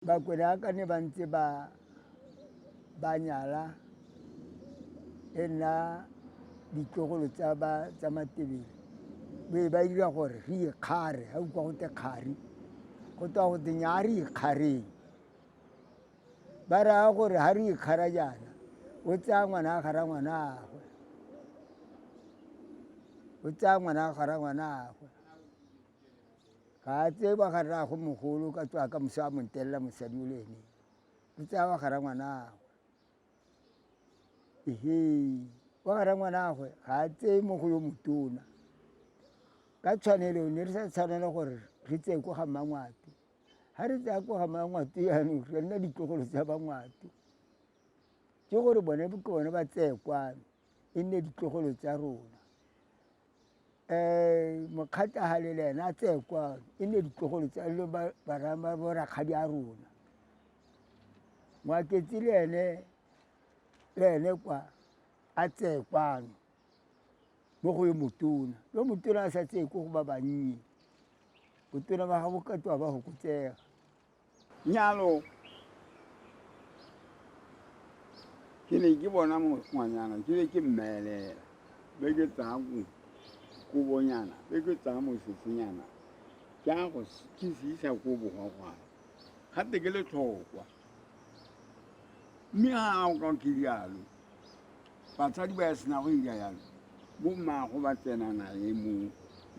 Bakwena ka ne ba ntse ba nyala e nna ditlogolo tsa Matebele ba dira gore re ikgare ga ukwa go te kgari go twa go te nya re ikgareng ba raya gore ga re ikgara jaana o tsaya ngwana a gara ngwanagwe ga a tseye ba ga rraagwe mogolo ka tswa ka moso a montelela mosadi o le ene o tsaya wa gara ngwanagwe wa gara ngwanagwe ga a tseye mo go yo motona ka tshwanelo ne re sa tshwanela gore re tseye ko ga mmangwate ga re tsaya ko ga mmangwate yaanong re nna ditlogolo tsa bangwate ke gore bone ke bone ba tseye kwano e nne ditlogolo tsa rona mokgatagale le ene a tseye kwano e nne ditlogolo tsa borakgadi a rona Ngwaketsi le ene kwa a tseye kwano mo go yo motona a sa tseye ko go ba bannye botona ba ga bokatwa ba fokotsega nyalo ke ne ke bona ngwanyana ke be ke mmelela be ke tsaya kobonyana be ke tsaya mosesenyana ke a go ke se isa ko bogwagwana gate ke le tlhokwa mme ga o ka ke dialo batsadi ba ya sena go dira yalo bo mmago ba tsena nae mo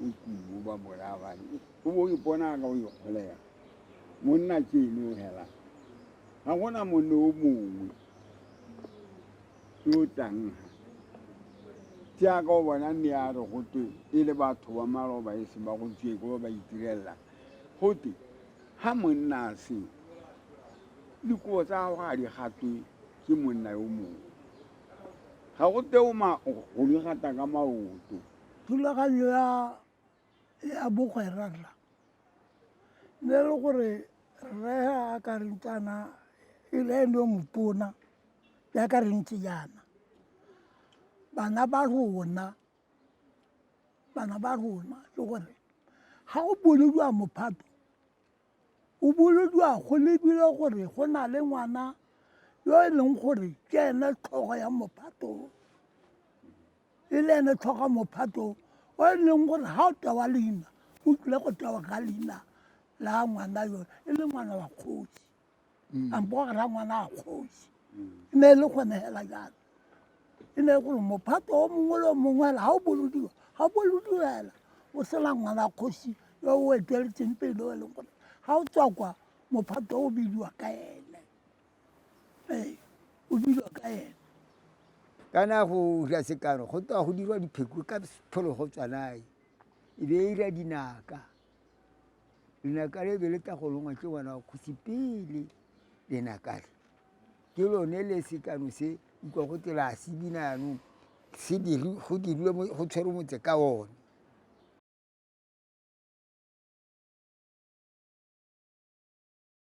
kubo ba bolabane o bo ipona ka o ikgolega monna ke eno hela ga gona monne o mongwe yo tang ke a ka o bona nne ya re gotwe e le batho ba maloba e seng ba go tswe ko ba itirela gote ga monna a se dikobo tsa gago ga di gatwe ke monna yo mongwe ga go teo go di gata ka maoto thulaganyo ya bogwera rra ne le gore re a ka rentana e le ene yo motona ya ka rentse jana bana ba rona ke gore ga o bolediwa mophato o bolediwa go lebile gore go na le ngwana yo e leng gore ke ene tlhogo ya mophato e le ene tlhoga mophato o e leng gore ga o tewa leina o tlile go tewa ka leina la ngwana yo e le ngwana wa kgosi ampo go ra ngwana wa kgosi e ne e le gone hela jalo e ne gore mophato o mongwe le o mongwe hela ga o bolediwa hela o sela ngwana wa kgosi yo o eteletseng pele o e leng gore ga o tswa kwa mophato o bidiwa ka ene o bidiwa ka ene kana go dira sekano go twa go dirwa dipheko ka phologotswanae e be e dira dinaka le be le tla go longwa ke ngwana wa kgosi pele lenakale ke lone le sekano se ukwa go tela se bina yanong go dirilwe go tshwerwe motse ka one